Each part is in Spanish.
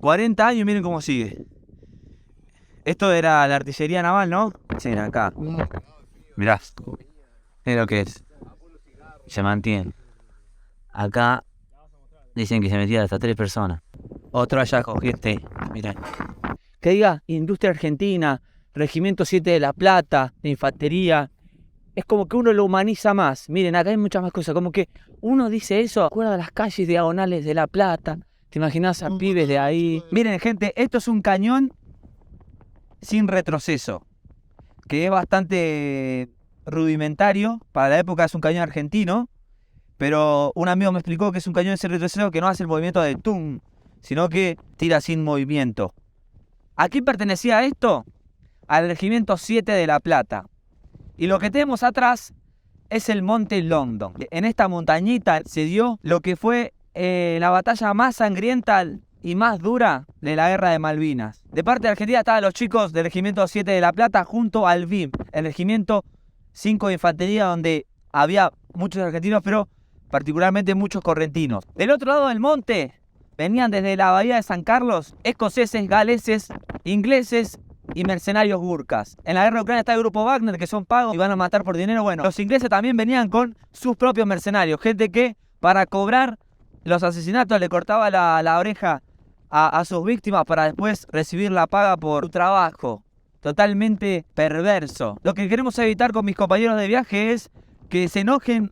40 años y miren cómo sigue. Esto era la artillería naval, ¿no? Sí, acá. Mirá. Es lo que es. Se mantiene. Acá dicen que se metían hasta 3 personas. Otro hallazgo, gente. Mirá. Que diga Industria Argentina, Regimiento 7 de La Plata, de Infantería. Es como que uno lo humaniza más. Miren, acá hay muchas más cosas. Como que uno dice eso, acuerda las calles diagonales de La Plata. ¿Te imaginas a pibes de ahí? Miren, gente, esto es un cañón sin retroceso, que es bastante rudimentario. Para la época es un cañón argentino, pero un amigo me explicó que es un cañón sin retroceso que no hace el movimiento de tum, sino que tira sin movimiento. ¿A quién pertenecía esto? Al Regimiento 7 de La Plata. Y lo que tenemos atrás es el Monte London. En esta montañita se dio lo que fue la batalla más sangrienta y más dura de la Guerra de Malvinas. De parte de Argentina estaban los chicos del Regimiento 7 de La Plata junto al BIM, el Regimiento 5 de Infantería, donde había muchos argentinos, pero particularmente muchos correntinos. Del otro lado del monte venían desde la bahía de San Carlos escoceses, galeses, ingleses y mercenarios gurkas. En la guerra de Ucrania está el grupo Wagner, que son pagos y van a matar por dinero. Bueno, los ingleses también venían con sus propios mercenarios, gente que para cobrar los asesinatos le cortaba la oreja a sus víctimas para después recibir la paga por su trabajo. Totalmente perverso. Lo que queremos evitar con mis compañeros de viaje es que se enojen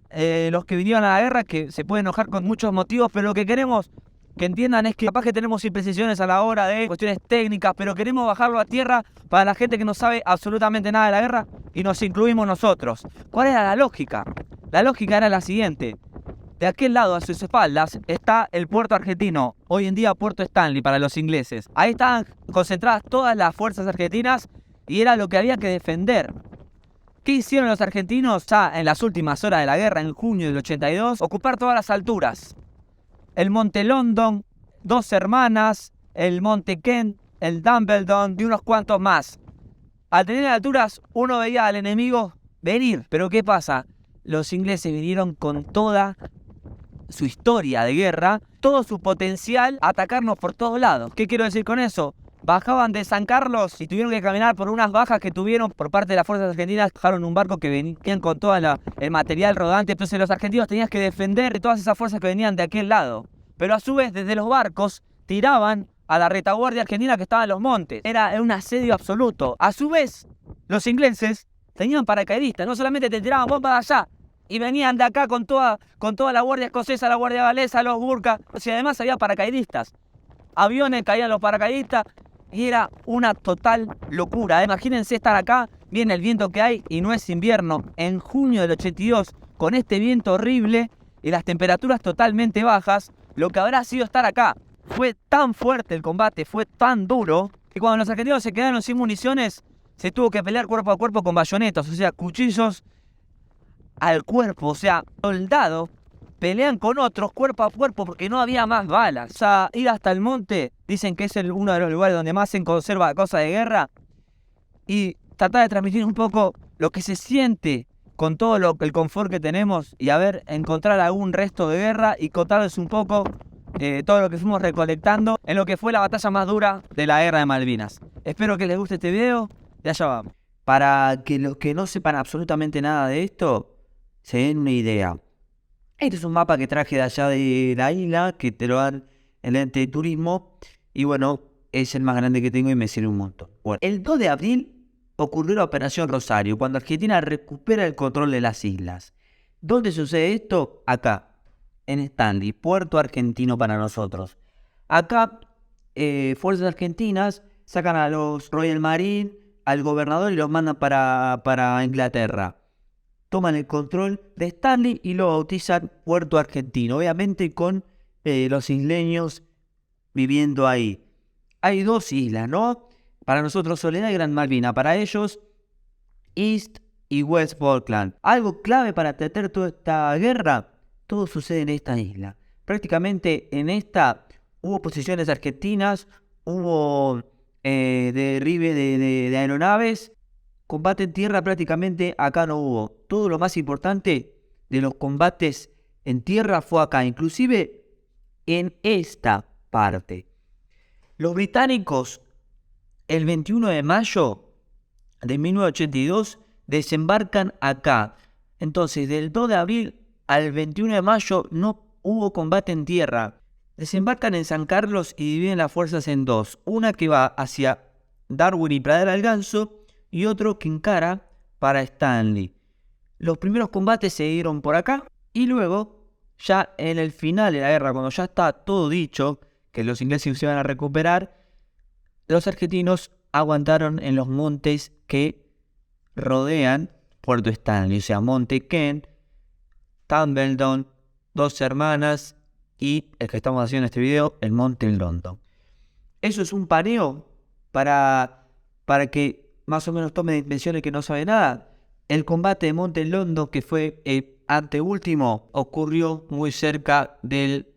los que vinieron a la guerra, que se pueden enojar con muchos motivos, pero lo que queremos que entiendan es que capaz que tenemos imprecisiones a la hora de cuestiones técnicas, pero queremos bajarlo a tierra para la gente que no sabe absolutamente nada de la guerra y nos incluimos nosotros. ¿Cuál era la lógica? La lógica era la siguiente. De aquel lado, a sus espaldas, está el puerto argentino, hoy en día Puerto Stanley para los ingleses. Ahí estaban concentradas todas las fuerzas argentinas y era lo que había que defender. ¿Qué hicieron los argentinos ya en las últimas horas de la guerra, en junio del 82? Ocupar todas las alturas. El Monte London, Dos Hermanas, el Monte Kent, el Dumbledon y unos cuantos más. Al tener alturas, uno veía al enemigo venir. Pero ¿qué pasa? Los ingleses vinieron con toda su historia de guerra, todo su potencial, a atacarnos por todos lados. ¿Qué quiero decir con eso? Bajaban de San Carlos y tuvieron que caminar por unas bajas que tuvieron por parte de las fuerzas argentinas. Dejaron un barco que venían con todo el material rodante. Entonces los argentinos tenían que defender de todas esas fuerzas que venían de aquel lado. Pero a su vez, desde los barcos, tiraban a la retaguardia argentina que estaba en los montes. Era un asedio absoluto. A su vez, los ingleses tenían paracaidistas. No solamente te tiraban bombas de allá, y venían de acá con toda la guardia escocesa, la guardia galesa, los gurkas. Y además había paracaidistas. Aviones, caían los paracaidistas. Y era una total locura. Imagínense estar acá, viene el viento que hay y no es invierno. En junio del 82, con este viento horrible y las temperaturas totalmente bajas, lo que habrá sido estar acá. Fue tan fuerte el combate, fue tan duro, que cuando los argentinos se quedaron sin municiones, se tuvo que pelear cuerpo a cuerpo con bayonetas, o sea, cuchillos al cuerpo. O sea, soldados pelean con otros cuerpo a cuerpo porque no había más balas. O sea, ir hasta el monte, dicen que es uno de los lugares donde más se conserva cosas de guerra, y tratar de transmitir un poco lo que se siente con todo el confort que tenemos y encontrar algún resto de guerra y contarles un poco todo lo que fuimos recolectando en lo que fue la batalla más dura de la Guerra de Malvinas. Espero que les guste este video, de allá vamos. Para que los que no sepan absolutamente nada de esto se den una idea. Este es un mapa que traje de allá de la isla, que te lo dan el ente de turismo, y bueno, es el más grande que tengo y me sirve un montón. Bueno, el 2 de abril ocurrió la Operación Rosario, cuando Argentina recupera el control de las islas. ¿Dónde sucede esto? Acá, en Stanley, puerto argentino para nosotros. Acá, fuerzas argentinas sacan a los Royal Marine, al gobernador, y los mandan para Inglaterra. Toman el control de Stanley y lo bautizan Puerto Argentino, obviamente con los isleños viviendo ahí. Hay dos islas, ¿no? Para nosotros Soledad y Gran Malvina, para ellos East y West Falkland. Algo clave para tratar toda esta guerra, todo sucede en esta isla. Prácticamente en esta hubo posiciones argentinas, hubo derribe de aeronaves. Combate en tierra prácticamente acá no hubo. Todo lo más importante de los combates en tierra fue acá, inclusive en esta parte. Los británicos, el 21 de mayo de 1982, desembarcan acá. Entonces, del 2 de abril al 21 de mayo no hubo combate en tierra. Desembarcan en San Carlos y dividen las fuerzas en dos. Una que va hacia Darwin y Pradera del Ganso y otro que encara para Stanley. Los primeros combates se dieron por acá y luego, ya en el final de la guerra, cuando ya está todo dicho, que los ingleses se iban a recuperar, los argentinos aguantaron en los montes que rodean Puerto Stanley, o sea, Monte Kent, Tumbledown, Dos Hermanas y el que estamos haciendo en este video, el Monte London. Eso es un paneo para que más o menos tomen dimensiones que no sabe nada. El combate de Monte London, que fue el anteúltimo, ocurrió muy cerca del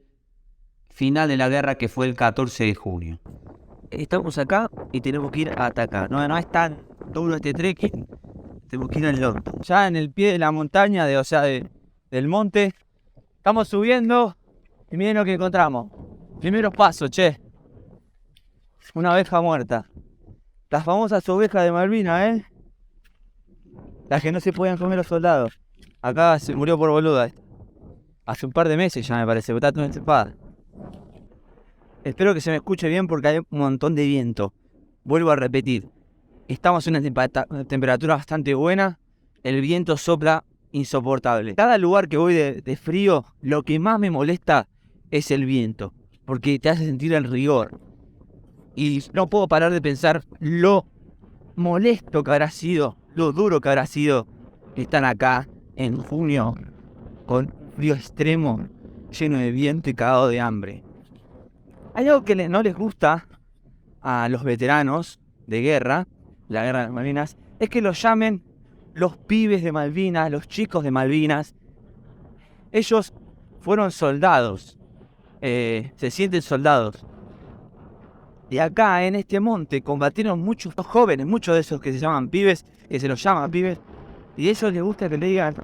final de la guerra, que fue el 14 de junio. Estamos acá y tenemos que ir a atacar. No es tan duro este trekking. Tenemos que ir al London. Ya en el pie de la montaña, del monte, estamos subiendo y miren lo que encontramos. Primeros pasos, che. Una oveja muerta. Las famosas ovejas de Malvinas, Las que no se podían comer los soldados. Acá se murió por boluda. Hace un par de meses ya me parece, porque está toda encepada. Espero que se me escuche bien porque hay un montón de viento. Vuelvo a repetir. Estamos en una temperatura bastante buena. El viento sopla insoportable. Cada lugar que voy de frío, lo que más me molesta es el viento. Porque te hace sentir el rigor. Y no puedo parar de pensar lo molesto que habrá sido, lo duro que habrá sido estar acá en junio con frío extremo, lleno de viento y cagado de hambre. Hay algo que no les gusta a los veteranos de guerra, la guerra de las Malvinas, es que los llamen los pibes de Malvinas, los chicos de Malvinas. Ellos fueron soldados, se sienten soldados. Y acá en este monte combatieron muchos jóvenes, muchos de esos que se llaman pibes, que se los llaman pibes, y a ellos les gusta que le digan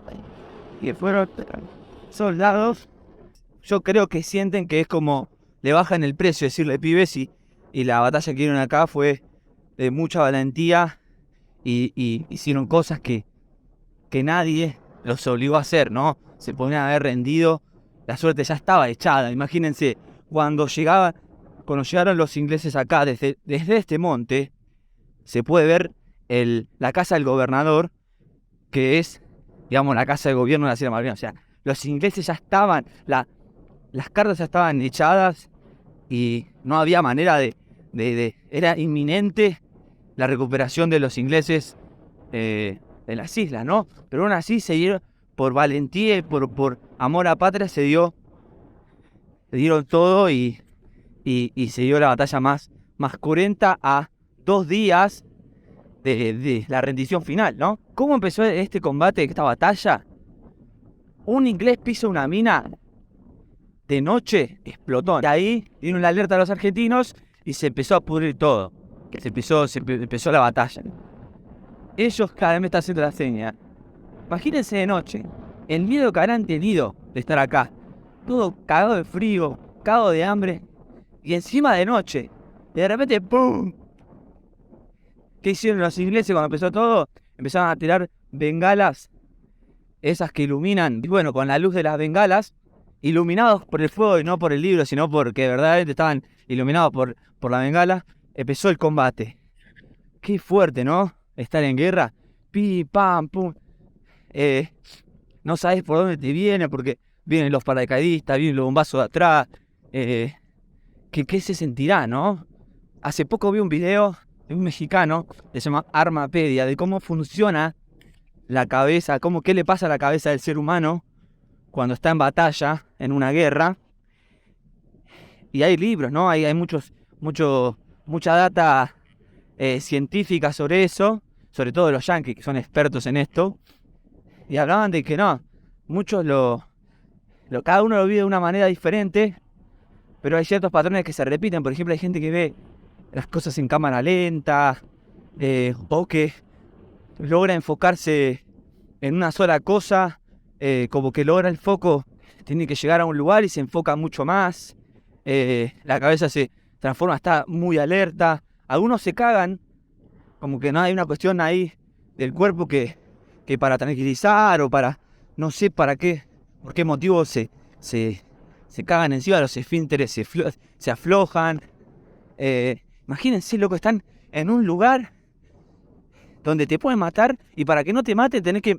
que fueron soldados. Yo creo que sienten que es como le bajan el precio decirle pibes, y la batalla que dieron acá fue de mucha valentía y hicieron cosas que nadie los obligó a hacer, ¿no? Se podían haber rendido, la suerte ya estaba echada. Imagínense, cuando llegaron los ingleses acá, desde este monte, se puede ver la casa del gobernador, que es, digamos, la casa de gobierno de las Islas Malvinas. O sea, los ingleses ya estaban, las cartas ya estaban echadas y no había manera era inminente la recuperación de los ingleses de las islas, ¿no? Pero aún así se dieron, por valentía y por amor a patria, se dieron todo y se dio la batalla más cruenta a 2 días de la rendición final, ¿no? ¿Cómo empezó este combate, esta batalla? Un inglés pisa una mina de noche, explotó. Y ahí dieron la alerta a los argentinos y se empezó a pudrir todo. Se empezó la batalla. Ellos cada vez me están haciendo la seña. Imagínense de noche, el miedo que habrán tenido de estar acá. Todo cagado de frío, cagado de hambre. Y encima de noche. Y de repente, ¡pum! ¿Qué hicieron los ingleses cuando empezó todo? Empezaron a tirar bengalas, esas que iluminan. Y bueno, con la luz de las bengalas, iluminados por el fuego y no por el libro, sino porque verdaderamente estaban iluminados por la bengala, empezó el combate. Qué fuerte, ¿no? Estar en guerra. Pi, pam, pum. No sabes por dónde te viene, porque vienen los paracaidistas, vienen los bombazos de atrás. ¿Qué se sentirá, no? Hace poco vi un video de un mexicano que se llama Armapedia, de cómo funciona la cabeza, qué le pasa a la cabeza del ser humano cuando está en batalla, en una guerra. Y hay libros, ¿no? Hay mucha data científica sobre eso, sobre todo los yanquis, que son expertos en esto. Y hablaban de que no, muchos cada uno lo vive de una manera diferente, pero hay ciertos patrones que se repiten. Por ejemplo, hay gente que ve las cosas en cámara lenta, o que logra enfocarse en una sola cosa, como que logra el foco, tiene que llegar a un lugar y se enfoca mucho más. La cabeza se transforma, está muy alerta. Algunos se cagan, como que no hay una cuestión ahí del cuerpo que para tranquilizar o para, no sé para qué, por qué motivo se cagan encima, los esfínteres se aflojan. Imagínense, loco, están en un lugar donde te pueden matar y para que no te maten tenés que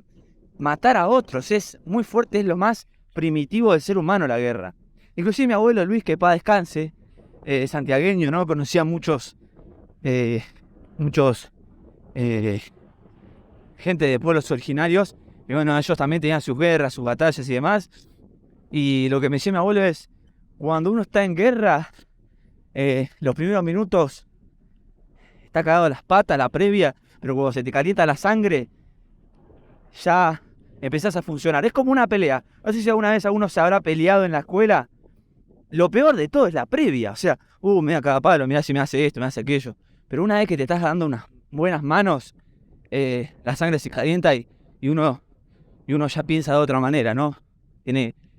matar a otros. Es muy fuerte, es lo más primitivo del ser humano la guerra. Inclusive mi abuelo Luis, que paz descanse, santiagueño, ¿no? Conocía muchos gente de pueblos originarios. Y bueno, ellos también tenían sus guerras, sus batallas y demás. Y lo que me decía mi abuelo es, cuando uno está en guerra, los primeros minutos está cagado las patas, la previa, pero cuando se te calienta la sangre, ya empezás a funcionar. Es como una pelea. No sé si alguna vez alguno se habrá peleado en la escuela. Lo peor de todo es la previa. O sea, me da cada palo, mirá si me hace esto, me hace aquello. Pero una vez que te estás dando unas buenas manos, la sangre se calienta y uno ya piensa de otra manera, ¿no?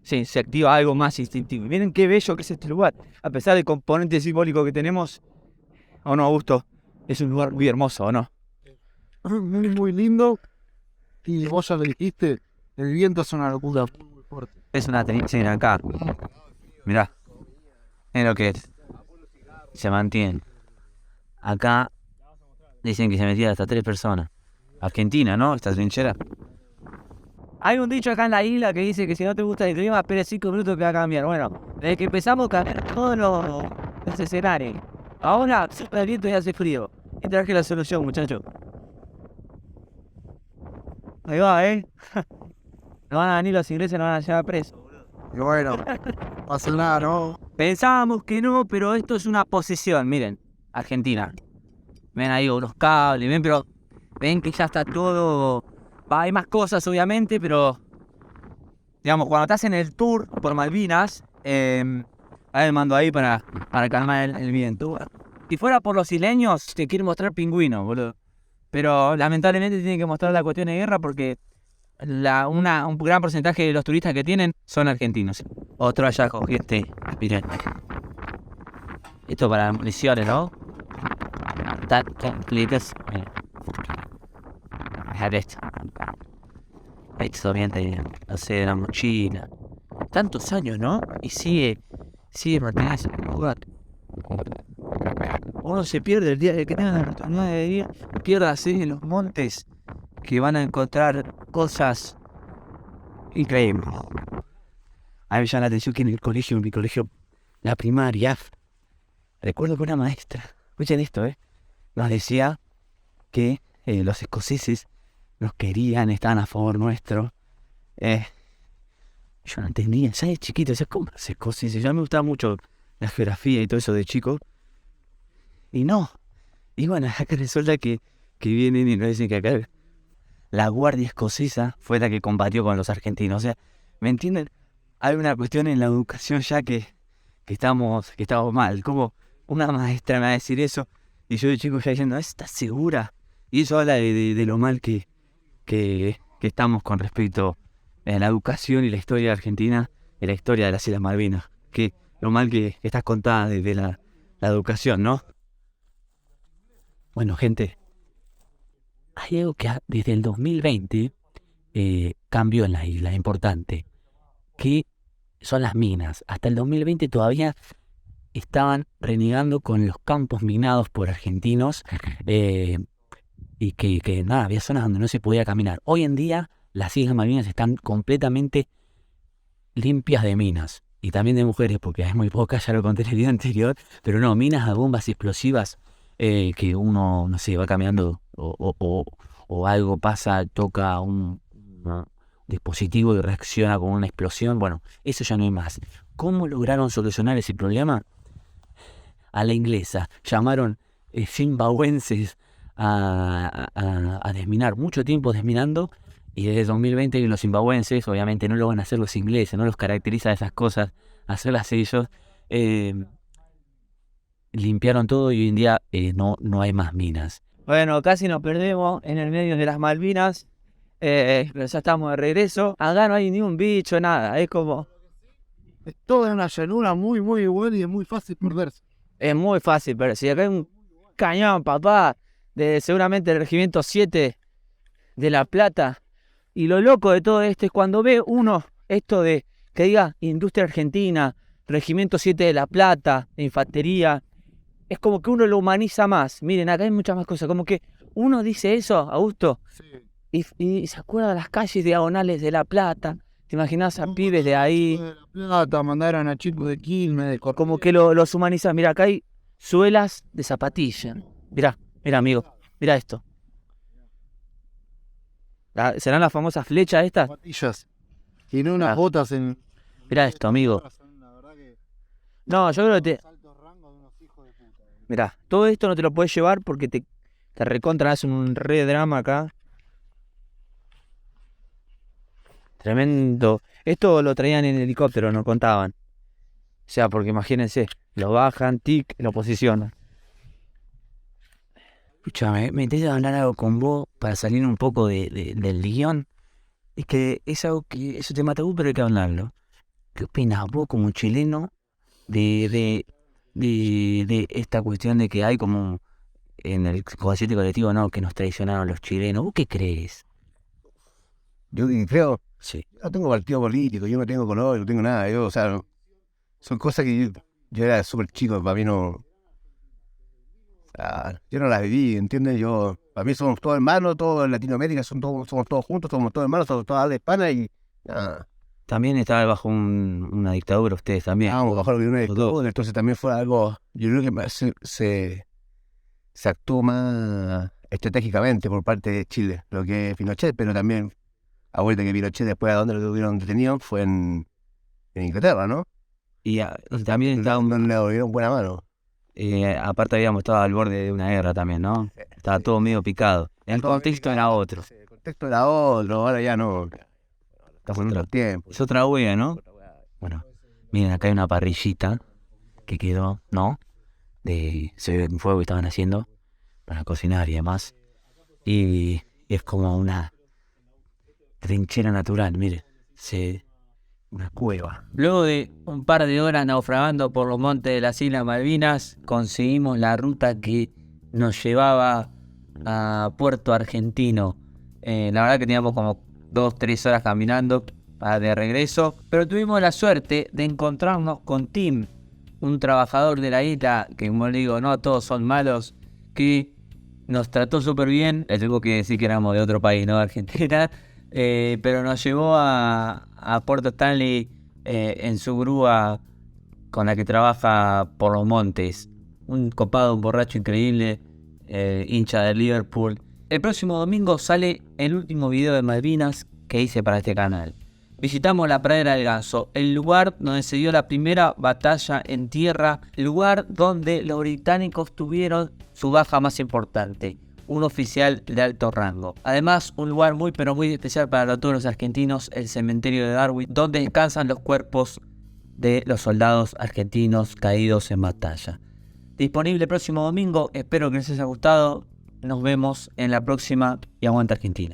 Se activa algo más instintivo. Y miren qué bello que es este lugar. A pesar del componente simbólico que tenemos, ¿o no, Augusto? Es un lugar muy hermoso, ¿o no? Muy, muy lindo. Y vos ya lo dijiste, el viento es una locura muy fuerte. Es una trinchera acá. Mirá. Es lo que es. Se mantiene. Acá dicen que se metían hasta 3 personas. Argentina, ¿no? Esta trinchera. Hay un dicho acá en la isla que dice que si no te gusta el clima, espere 5 minutos que va a cambiar. Bueno, desde que empezamos a cambiar todos los escenarios. Ahora sopla el viento y hace frío. Y traje la solución, muchachos. Ahí va, No van a venir los ingleses, no van a llevar presos. Y bueno, no pasa nada, ¿no? Pensábamos que no, pero esto es una posesión. Miren, Argentina. Ven ahí unos cables, pero ven que ya está todo. Hay más cosas, obviamente, pero digamos, cuando estás en el tour por Malvinas, ahí mando ahí para calmar el viento. Si fuera por los isleños, te quiero mostrar pingüinos, boludo. Pero lamentablemente tienen que mostrar la cuestión de guerra porque un gran porcentaje de los turistas que tienen son argentinos. Otro hallazgo, miren. Esto para municiones, ¿no? Tan completas. Dejar esto. Esto viene, no sé, de la mochila. Tantos años, ¿no? Y sigue manteniendo ese lugar. Uno se pierde el día de que tenga la oportunidad de ir, piérdase en los montes que van a encontrar cosas increíbles. A mí me llama la atención que en mi colegio, la primaria, recuerdo que una maestra, escuchen esto, nos decía que los escoceses nos querían, estaban a favor nuestro. Yo no entendía, ¿sabes? Chiquito, ¿sabes cómo los escoceses? Ya me gustaba mucho la geografía y todo eso de chico. Y no. Y bueno, acá resulta que vienen y nos dicen que acá la guardia escocesa fue la que combatió con los argentinos. O sea, ¿me entienden? Hay una cuestión en la educación ya que estamos mal. Como una maestra me va a decir eso y yo de chico ya diciendo, ¿estás segura? Y eso habla de lo mal que estamos con respecto a la educación y la historia de Argentina y la historia de las Islas Malvinas. Que lo mal que estás contada de la educación, ¿no? Bueno, gente, hay algo que desde el 2020 cambió en la isla, importante, que son las minas. Hasta el 2020 todavía estaban renegando con los campos minados por argentinos y que nada, había zonas donde no se podía caminar. Hoy en día las Islas Malvinas están completamente limpias de minas y también de mujeres, porque hay muy pocas, ya lo conté en el video anterior, pero no, minas a bombas explosivas que uno, no sé, va caminando o algo pasa, toca un dispositivo y reacciona con una explosión. Bueno, eso ya no hay más. ¿Cómo lograron solucionar ese problema? A la inglesa. Llamaron zimbabuenses a desminar, mucho tiempo desminando, y desde 2020 los zimbabuenses, obviamente no lo van a hacer los ingleses, no los caracteriza esas cosas, hacerlas ellos, limpiaron todo y hoy en día no hay más minas. Bueno, casi nos perdemos en el medio de las Malvinas, pero ya estamos de regreso. Acá no hay ni un bicho, nada, es como... Es toda una llanura muy, muy buena y es muy fácil perderse. Es muy fácil, pero si acá hay un cañón, papá, de seguramente el Regimiento 7 de La Plata. Y lo loco de todo esto es cuando ve uno esto de que diga Industria Argentina, Regimiento 7 de La Plata, Infantería, es como que uno lo humaniza más. Miren, acá hay muchas más cosas, como que uno dice eso, Augusto, y se acuerda de las calles diagonales de La Plata. ¿Te imaginas a pibes de ahí? De La Plata, mandaron a chicos de Quilmes, de Corrientes. Como que los humanizas. Mira, acá hay suelas de zapatilla. Mira, amigo, mira esto. ¿Serán las famosas flechas estas? Zapatillas. Tiene unas Ah. botas en... Mira esto, amigo. La verdad que... No, yo creo que altos rangos de unos hijos de puta. Mirá, todo esto no te lo puedes llevar porque te recontra hacen un re drama acá. Tremendo. Esto lo traían en helicóptero, nos contaban. O sea, porque imagínense, lo bajan, tic, lo posicionan. Escúchame, me intenté hablar algo con vos para salir un poco del guión. Es que es algo que eso te mata, pero hay que hablarlo. ¿Qué opinas vos como chileno de esta cuestión de que hay como en el consciente colectivo, no, que nos traicionaron los chilenos? ¿Vos qué crees? Yo creo, Sí. yo no tengo partido político, yo no tengo color, no tengo nada. Yo, o sea, son cosas que yo era súper chico, para mí no. O sea, yo no las viví, ¿entiendes? Para mí somos todos hermanos, todos en Latinoamérica, somos todos juntos, somos todos hermanos, somos todos habla hispana y nada. También estaba bajo una dictadura ustedes también. Vamos, bajar de una Los dos. dictadura, entonces también fue algo, yo creo que se actuó más estratégicamente por parte de Chile, lo que es Pinochet, pero también, acuérdate que Pinochet después a donde lo tuvieron detenido fue en Inglaterra, ¿no? Y también estaba, No le dieron buena mano. aparte habíamos estado al borde de una guerra también, ¿no? Estaba todo medio picado. El contexto era otro. El contexto era otro, ahora ya no. Estamos en otro tiempo. Es otra wea, ¿no? Bueno, miren, acá hay una parrillita que quedó, ¿no? Se ve el fuego que estaban haciendo para cocinar y demás. Y es como una trinchera natural, miren. Una cueva. Luego de un par de horas naufragando por los montes de las Islas Malvinas, conseguimos la ruta que nos llevaba a Puerto Argentino. La verdad que teníamos como 2-3 horas caminando de regreso, pero tuvimos la suerte de encontrarnos con Tim, un trabajador de la isla, que como le digo, no todos son malos, que nos trató súper bien. Le tengo que decir que éramos de otro país, no de Argentina, pero nos llevó a Puerto Stanley en su grúa con la que trabaja por los montes. Un copado, un borracho increíble, hincha de Liverpool. El próximo domingo sale el último video de Malvinas que hice para este canal. Visitamos la Pradera del Ganso, el lugar donde se dio la primera batalla en tierra, el lugar donde los británicos tuvieron su baja más importante, un oficial de alto rango. Además, un lugar muy pero muy especial para todos los argentinos, el cementerio de Darwin, donde descansan los cuerpos de los soldados argentinos caídos en batalla. Disponible el próximo domingo, espero que les haya gustado. Nos vemos en la próxima y aguanta Argentina.